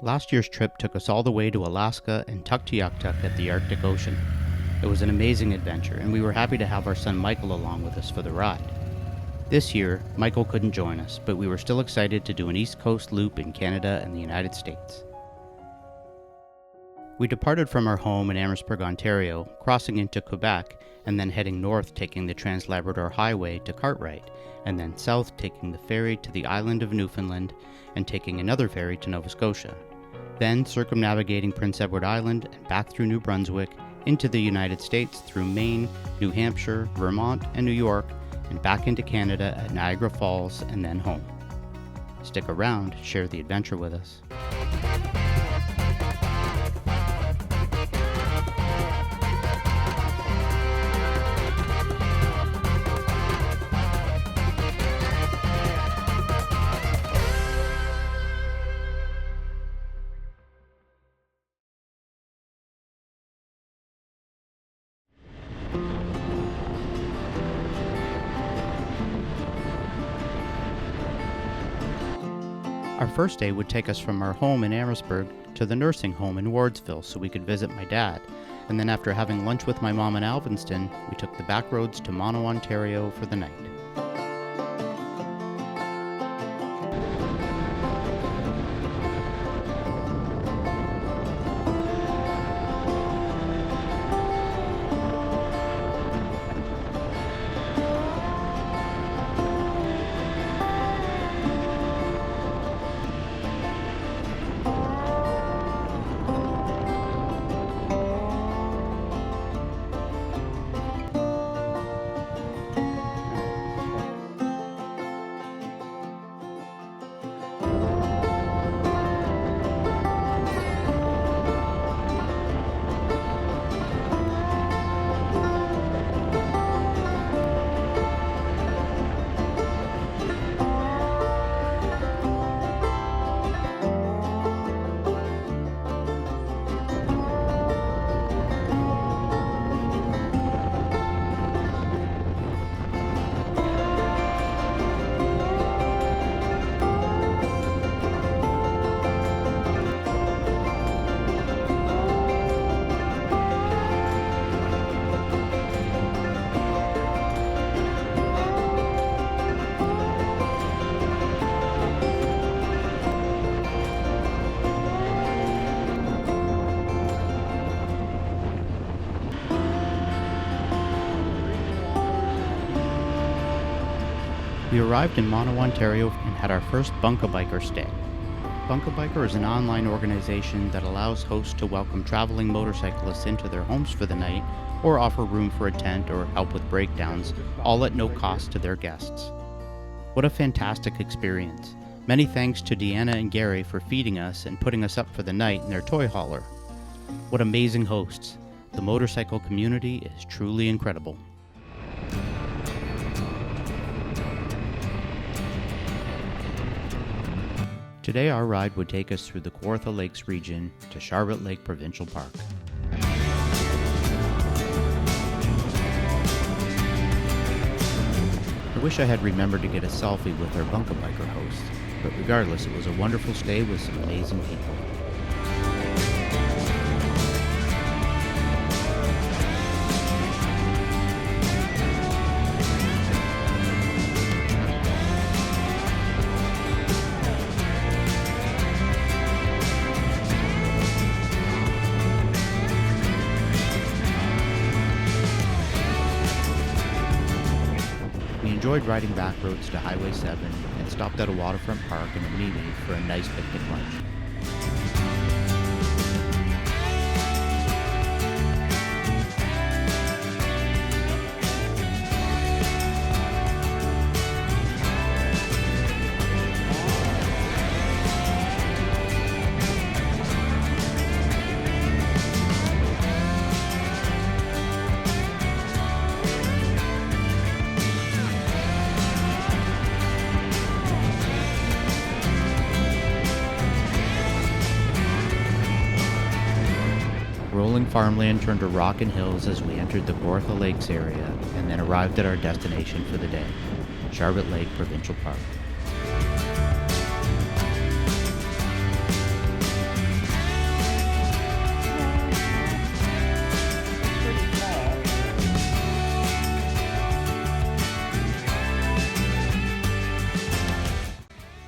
Last year's trip took us all the way to Alaska and Tuktoyaktuk at the Arctic Ocean. It was an amazing adventure, and we were happy to have our son Michael along with us for the ride. This year, Michael couldn't join us, but we were still excited to do an East Coast loop in Canada and the United States. We departed from our home in Amherstburg, Ontario, crossing into Quebec, and then heading north taking the Trans Labrador Highway to Cartwright, and then south taking the ferry to the Island of Newfoundland and taking another ferry to Nova Scotia. Then circumnavigating Prince Edward Island and back through New Brunswick into the United States through Maine, New Hampshire, Vermont, and New York, and back into Canada at Niagara Falls and then home. Stick around, share the adventure with us. Our first day would take us from our home in Amherstburg to the nursing home in Wardsville so we could visit my dad, and then after having lunch with my mom in Alvinston, we took the back roads to Mono, Ontario for the night. We arrived in Mono, Ontario and had our first Bunka Biker stay. Bunka Biker is an online organization that allows hosts to welcome traveling motorcyclists into their homes for the night or offer room for a tent or help with breakdowns, all at no cost to their guests. What a fantastic experience. Many thanks to Deanna and Gary for feeding us and putting us up for the night in their toy hauler. What amazing hosts. The motorcycle community is truly incredible. Today our ride would take us through the Kawartha Lakes region to Charlotte Lake Provincial Park. I wish I had remembered to get a selfie with our Bunka Biker hosts, but regardless, it was a wonderful stay with some amazing people. We enjoyed riding back roads to Highway 7 and stopped at a waterfront park in Amimi for a nice picnic lunch. Rolling farmland turned to rock and hills as we entered the Kawartha Lakes area and then arrived at our destination for the day, Charlotte Lake Provincial Park.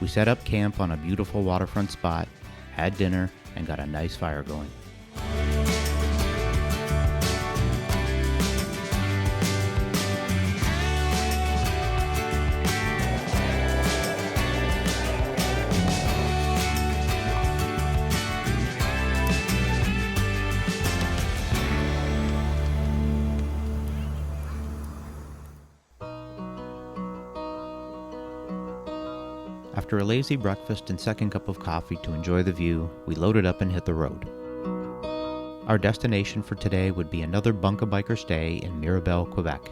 set up camp on a beautiful waterfront spot, had dinner, and got a nice fire going. After a lazy breakfast and second cup of coffee to enjoy the view, we loaded up and hit the road. Our destination for today would be another Bunka biker stay in Mirabel, Quebec.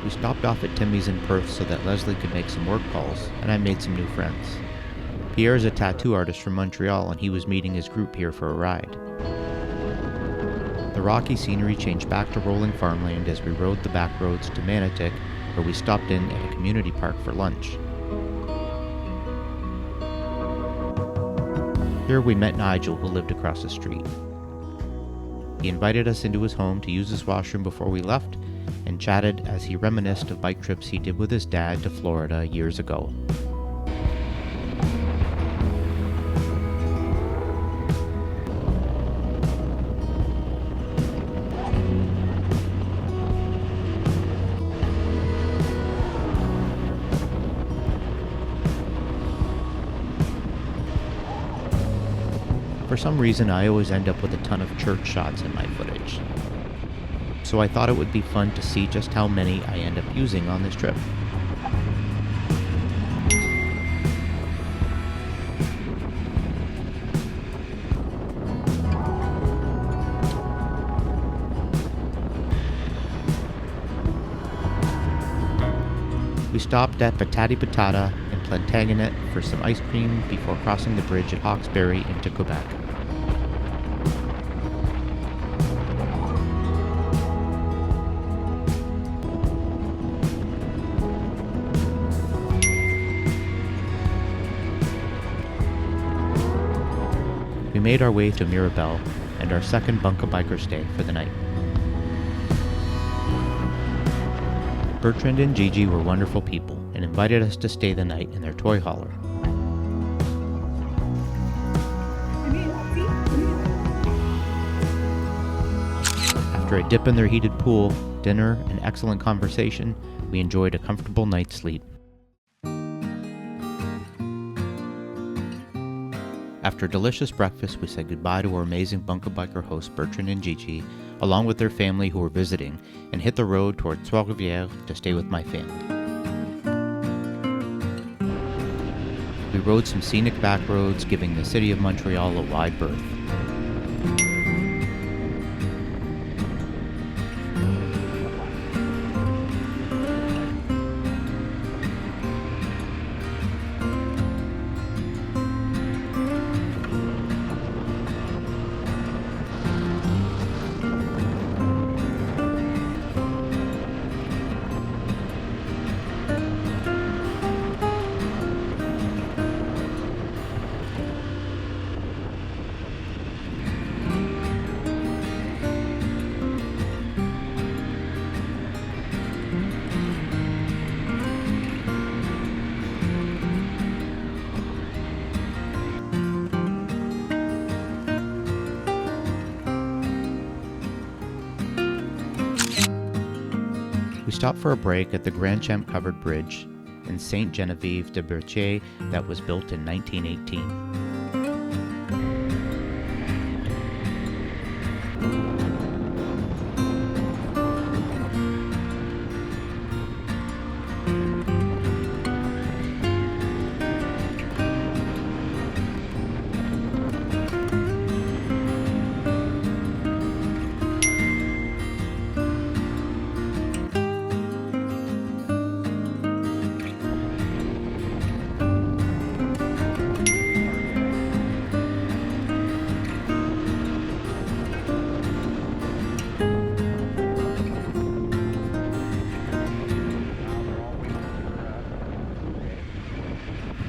We stopped off at Timmy's in Perth so that Leslie could make some work calls, and I made some new friends. Pierre is a tattoo artist from Montreal, and he was meeting his group here for a ride. The rocky scenery changed back to rolling farmland as we rode the back roads to Manic, where we stopped in at a community park for lunch. Here we met Nigel, who lived across the street. He invited us into his home to use his washroom before we left, and chatted as he reminisced of bike trips he did with his dad to Florida years ago. For some reason, I always end up with a ton of church shots in my footage. So I thought it would be fun to see just how many I end up using on this trip. We stopped at Patati Patata and Plantagenet for some ice cream before crossing the bridge at Hawkesbury into Quebec. We made our way to Mirabel and our second Bunka biker stay for the night. Bertrand and Gigi were wonderful people and invited us to stay the night in their toy hauler. After a dip in their heated pool, dinner, and excellent conversation, we enjoyed a comfortable night's sleep. After a delicious breakfast, we said goodbye to our amazing Bunka biker hosts Bertrand and Gigi, along with their family who were visiting, and hit the road toward Trois-Rivières to stay with my family. We rode some scenic back roads, giving the city of Montreal a wide berth. We stopped for a break at the Grand Champ covered bridge in Sainte Geneviève de Berthier that was built in 1918.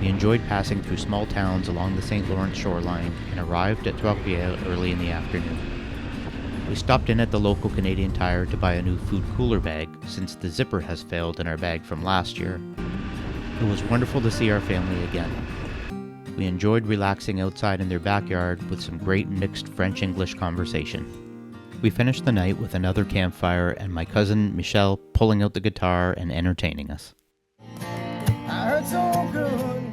We enjoyed passing through small towns along the St. Lawrence shoreline and arrived at Trois-Rivières early in the afternoon. We stopped in at the local Canadian Tire to buy a new food cooler bag since the zipper has failed in our bag from last year. It was wonderful to see our family again. We enjoyed relaxing outside in their backyard with some great mixed French-English conversation. We finished the night with another campfire and my cousin Michelle pulling out the guitar and entertaining us. I hurt so good.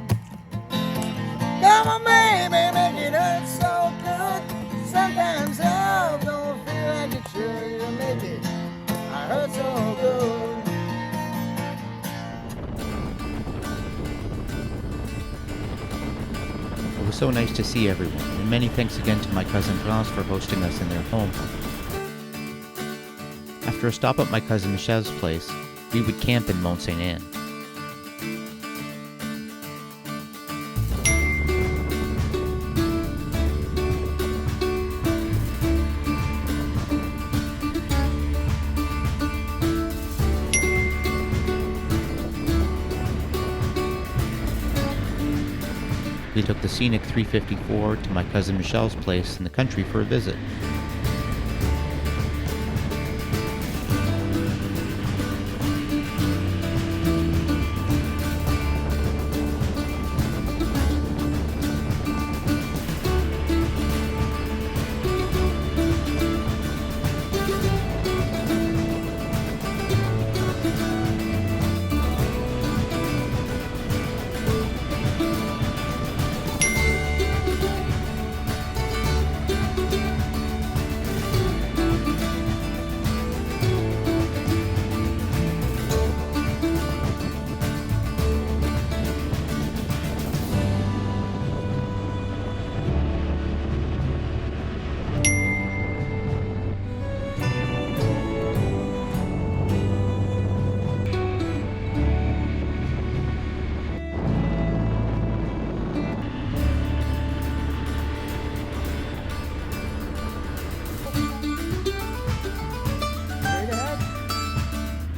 Come on, baby, make it hurt so good. Sometimes love don't feel like it should. You make it. I hurt so good. It was so nice to see everyone, and many thanks again to my cousin France for hosting us in their home. After a stop at my cousin Michelle's place, we would camp in Mont Saint Anne. We took the scenic 354 to my cousin Michelle's place in the country for a visit.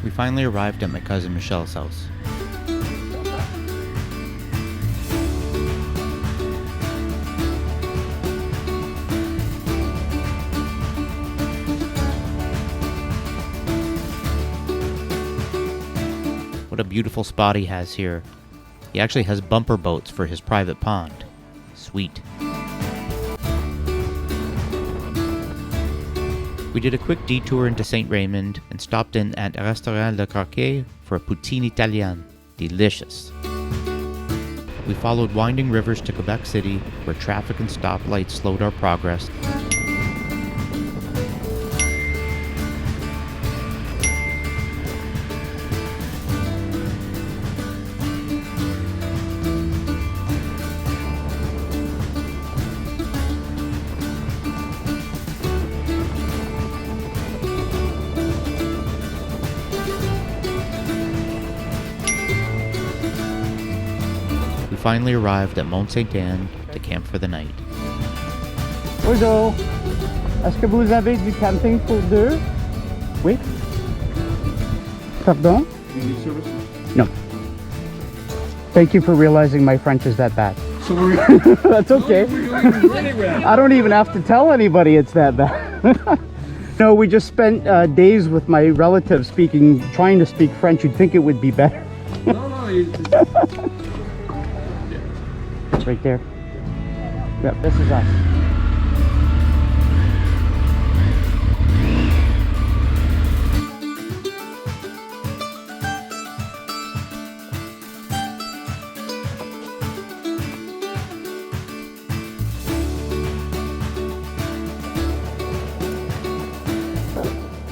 We finally arrived at my cousin Michelle's house. What a beautiful spot he has here. He actually has bumper boats for his private pond. Sweet. We did a quick detour into St. Raymond and stopped in at Restaurant Le Croquet for a poutine Italienne. Delicious. We followed winding rivers to Quebec City, where traffic and stoplights slowed our progress. Finally arrived at Mont Saint Anne to camp for the night. Bonjour. Est-ce que vous avez du camping pour deux? Oui. Pardon? No. Thank you for realizing my French is that bad. Sorry. That's okay. I don't even have to tell anybody it's that bad. No, we just spent days with my relatives trying to speak French. You'd think it would be better. No. It's right there. Yep, this is us.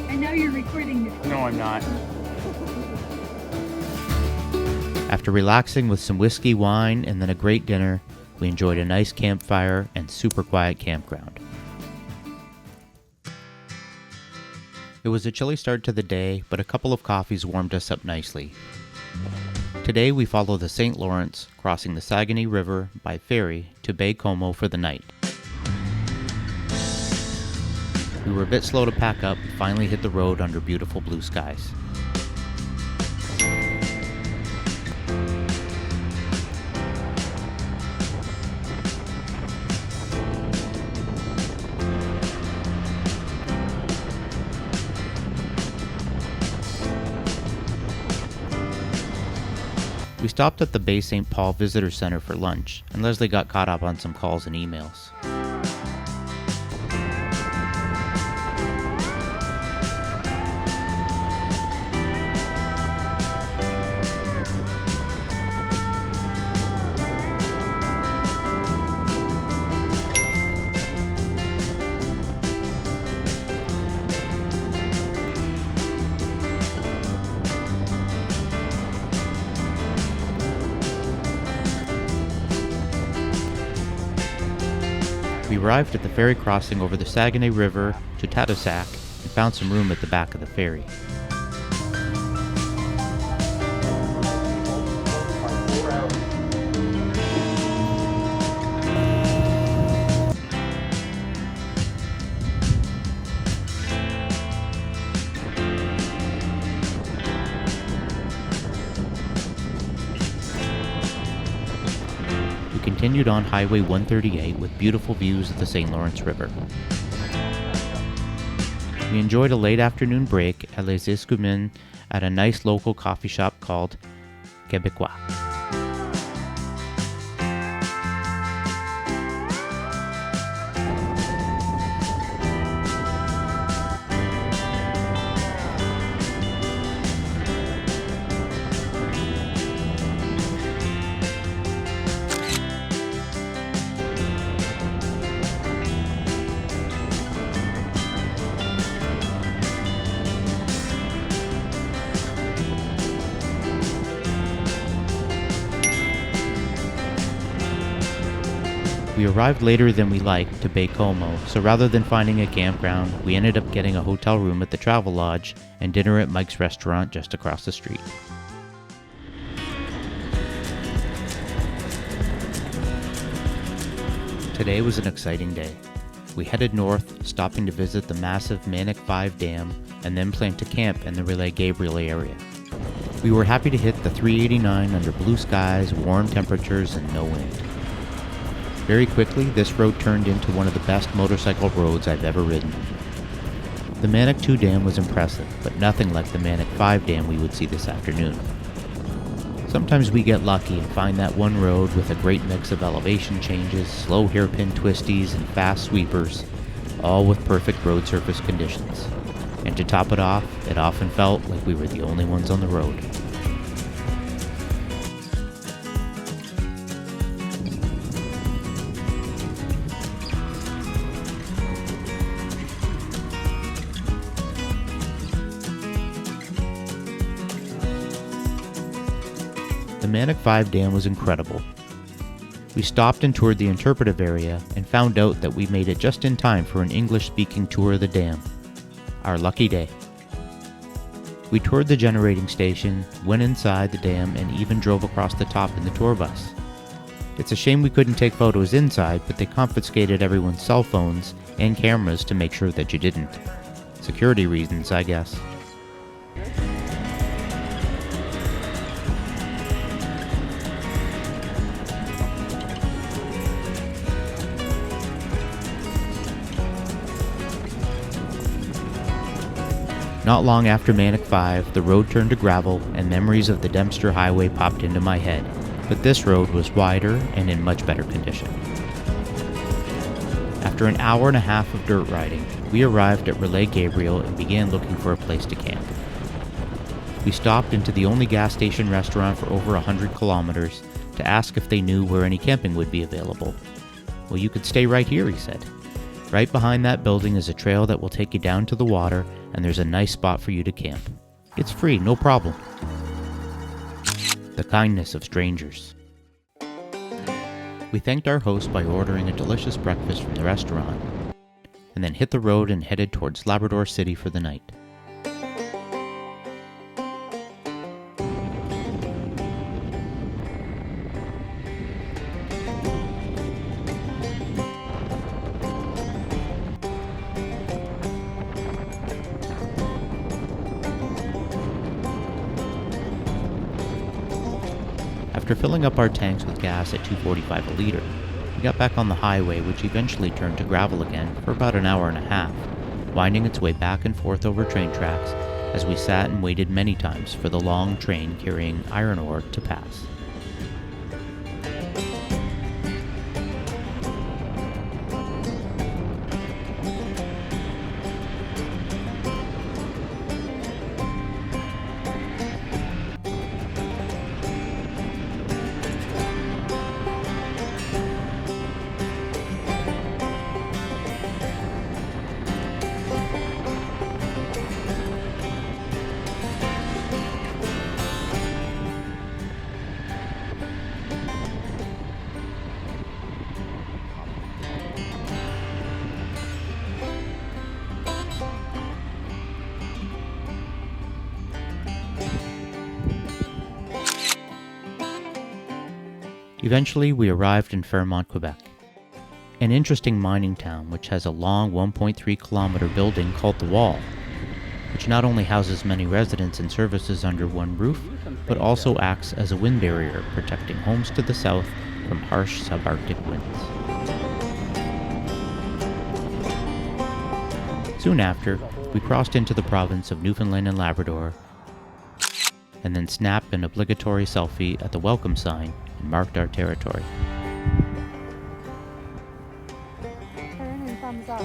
I know you're recording this. No, I'm not. After relaxing with some whiskey, wine, and then a great dinner, we enjoyed a nice campfire and super quiet campground. It was a chilly start to the day, but a couple of coffees warmed us up nicely. Today we follow the St. Lawrence, crossing the Saguenay River by ferry to Baie-Comeau for the night. We were a bit slow to pack up, but finally hit the road under beautiful blue skies. stopped at the Bay St. Paul Visitor Center for lunch, and Leslie got caught up on some calls and emails. We arrived at the ferry crossing over the Saguenay River to Tadoussac and found some room at the back of the ferry. We continued on Highway 138 with beautiful views of the St. Lawrence River. We enjoyed a late afternoon break at Les Escumins at a nice local coffee shop called Quebecois. We arrived later than we liked to Baie-Comeau, so rather than finding a campground, we ended up getting a hotel room at the Travel Lodge and dinner at Mike's restaurant just across the street. Today was an exciting day. We headed north, stopping to visit the massive Manic 5 Dam, and then planned to camp in the Relais Gabriel area. We were happy to hit the 389 under blue skies, warm temperatures, and no wind. Very quickly, this road turned into one of the best motorcycle roads I've ever ridden. The Manic 2 Dam was impressive, but nothing like the Manic 5 Dam we would see this afternoon. Sometimes we get lucky and find that one road with a great mix of elevation changes, slow hairpin twisties, and fast sweepers, all with perfect road surface conditions. And to top it off, it often felt like we were the only ones on the road. The Manic 5 Dam was incredible. We stopped and toured the interpretive area and found out that we made it just in time for an English-speaking tour of the dam. Our lucky day. We toured the generating station, went inside the dam, and even drove across the top in the tour bus. It's a shame we couldn't take photos inside, but they confiscated everyone's cell phones and cameras to make sure that you didn't. Security reasons, I guess. Not long after Manic 5, the road turned to gravel and memories of the Dempster Highway popped into my head, but this road was wider and in much better condition. After an hour and a half of dirt riding, we arrived at Relais Gabriel and began looking for a place to camp. We stopped into the only gas station restaurant for over 100 kilometers to ask if they knew where any camping would be available. "Well, you could stay right here," he said. "Right behind that building is a trail that will take you down to the water, and there's a nice spot for you to camp. It's free, no problem." The kindness of strangers. We thanked our host by ordering a delicious breakfast from the restaurant, and then hit the road and headed towards Labrador City for the night. After filling up our tanks with gas at $2.45 a liter, we got back on the highway, which eventually turned to gravel again for about an hour and a half, winding its way back and forth over train tracks as we sat and waited many times for the long train carrying iron ore to pass. Eventually, we arrived in Vermont, Quebec, an interesting mining town which has a long 1.3 kilometer building called the Wall, which not only houses many residents and services under one roof, but also acts as a wind barrier, protecting homes to the south from harsh subarctic winds. Soon after, we crossed into the province of Newfoundland and Labrador, and then snapped an obligatory selfie at the welcome sign and marked our territory. Turn and thumbs up.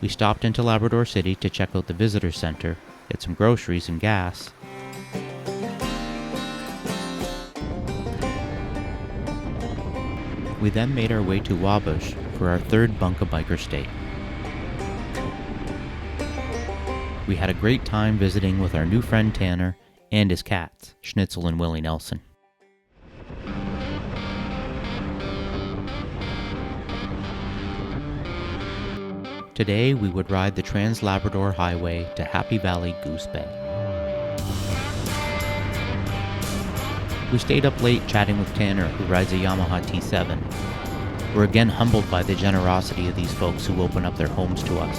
We stopped into Labrador City to check out the visitor center, get some groceries and gas. We then made our way to Wabash for our third Bunka biker stay. We had a great time visiting with our new friend Tanner and his cats, Schnitzel and Willie Nelson. Today we would ride the Trans Labrador Highway to Happy Valley Goose Bay. We stayed up late chatting with Tanner, who rides a Yamaha T7. We're again humbled by the generosity of these folks who open up their homes to us.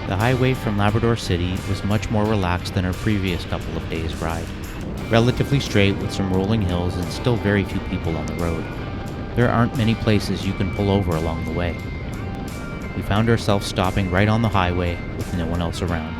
The highway from Labrador City was much more relaxed than our previous couple of days' ride. Relatively straight with some rolling hills and still very few people on the road. There aren't many places you can pull over along the way. We found ourselves stopping right on the highway with no one else around.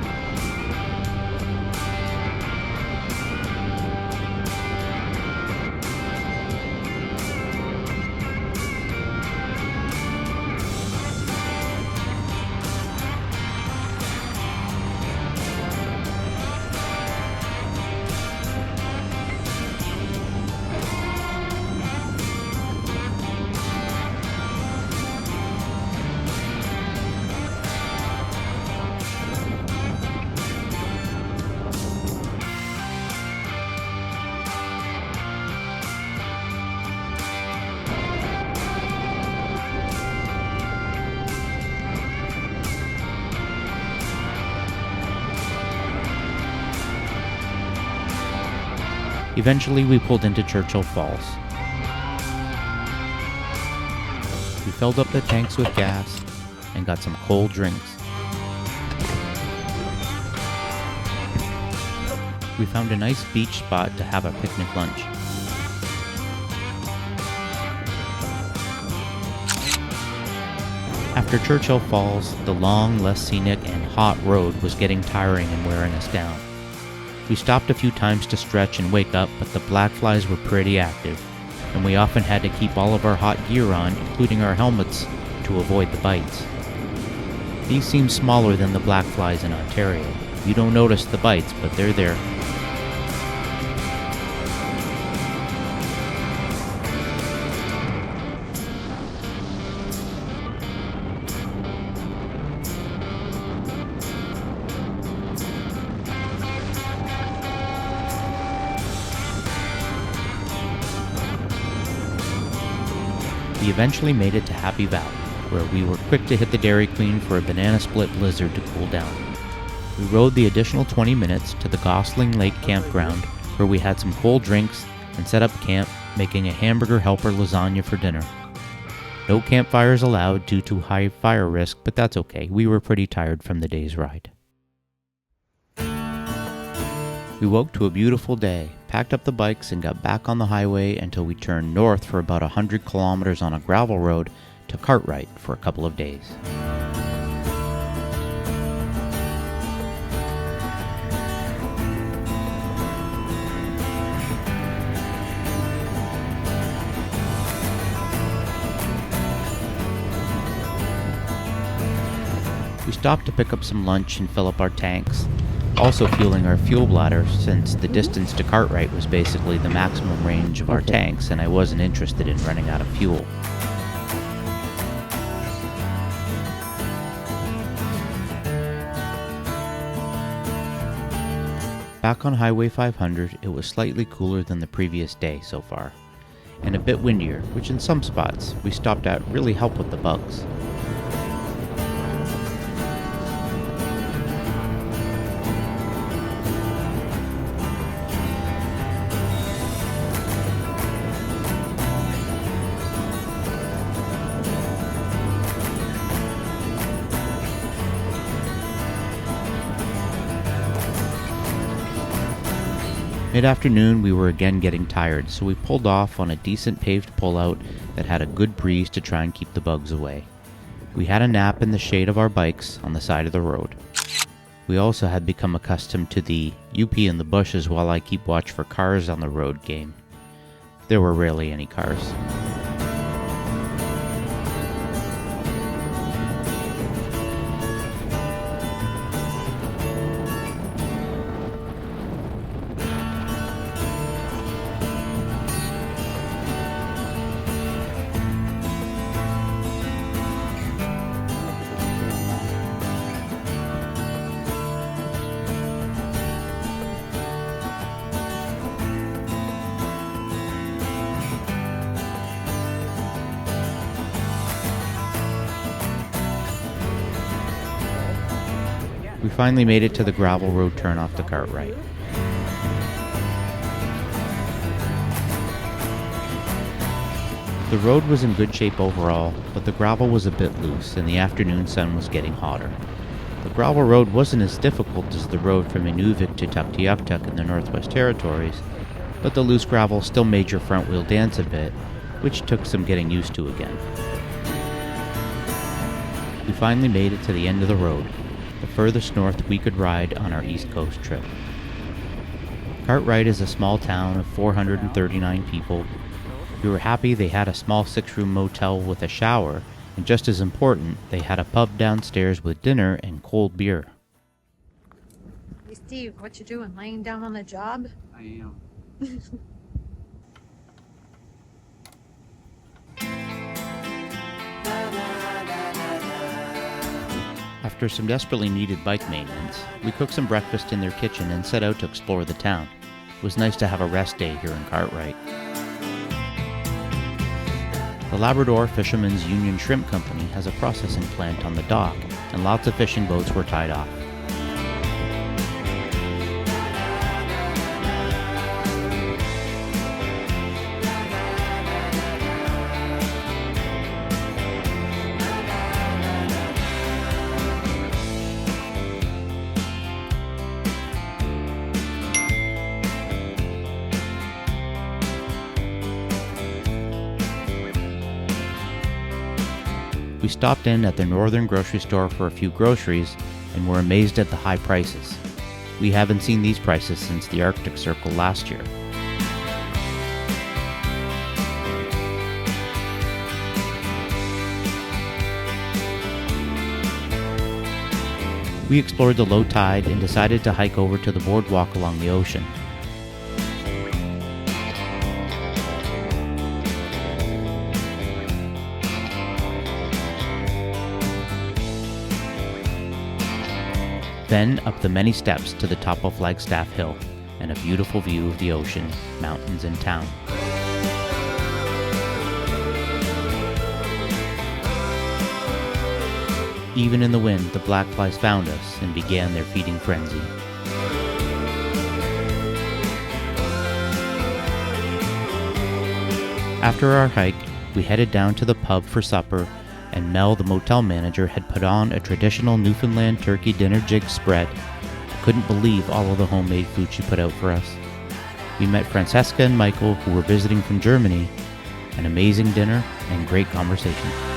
Eventually, we pulled into Churchill Falls. We filled up the tanks with gas and got some cold drinks. We found a nice beach spot to have a picnic lunch. After Churchill Falls, the long, less scenic, and hot road was getting tiring and wearing us down. We stopped a few times to stretch and wake up, but the black flies were pretty active, and we often had to keep all of our hot gear on, including our helmets, to avoid the bites. These seem smaller than the black flies in Ontario. You don't notice the bites, but they're there. We eventually made it to Happy Valley, where we were quick to hit the Dairy Queen for a banana split blizzard to cool down. We rode the additional 20 minutes to the Gosling Lake campground, where we had some cold drinks and set up camp, making a hamburger helper lasagna for dinner. No campfires allowed due to high fire risk, but that's okay. We were pretty tired from the day's ride. We woke to a beautiful day, packed up the bikes and got back on the highway until we turned north for about 100 kilometers on a gravel road to Cartwright for a couple of days. We stopped to pick up some lunch and fill up our tanks, also fueling our fuel bladder since the distance to Cartwright was basically the maximum range of our tanks and I wasn't interested in running out of fuel. Back on Highway 500, it was slightly cooler than the previous day so far, and a bit windier, which in some spots we stopped at really helped with the bugs. Mid-afternoon, we were again getting tired, so we pulled off on a decent paved pullout that had a good breeze to try and keep the bugs away. We had a nap in the shade of our bikes on the side of the road. We also had become accustomed to the "you pee in the bushes while I keep watch for cars on the road" game. There were rarely any cars. We finally made it to the gravel road turnoff to Cartwright. The road was in good shape overall, but the gravel was a bit loose and the afternoon sun was getting hotter. The gravel road wasn't as difficult as the road from Inuvik to Tuktoyaktuk in the Northwest Territories, but the loose gravel still made your front wheel dance a bit, which took some getting used to again. We finally made it to the end of the road, the furthest north we could ride on our East Coast trip. Cartwright is a small town of 439 people. We were happy they had a small 6-room motel with a shower, and just as important, they had a pub downstairs with dinner and cold beer. Hey Steve, what you doing? Laying down on the job? I am. After some desperately needed bike maintenance, we cooked some breakfast in their kitchen and set out to explore the town. It was nice to have a rest day here in Cartwright. The Labrador Fishermen's Union Shrimp Company has a processing plant on the dock, and lots of fishing boats were tied off. We stopped in at the northern grocery store for a few groceries and were amazed at the high prices. We haven't seen these prices since the Arctic Circle last year. We explored the low tide and decided to hike over to the boardwalk along the ocean. Then up the many steps to the top of Flagstaff Hill and a beautiful view of the ocean, mountains, and town. Even in the wind, the black flies found us and began their feeding frenzy. After our hike, we headed down to the pub for supper, and Mel, the motel manager, had put on a traditional Newfoundland turkey dinner jig spread. I couldn't believe all of the homemade food she put out for us. We met Francesca and Michael, who were visiting from Germany. An amazing dinner and great conversation.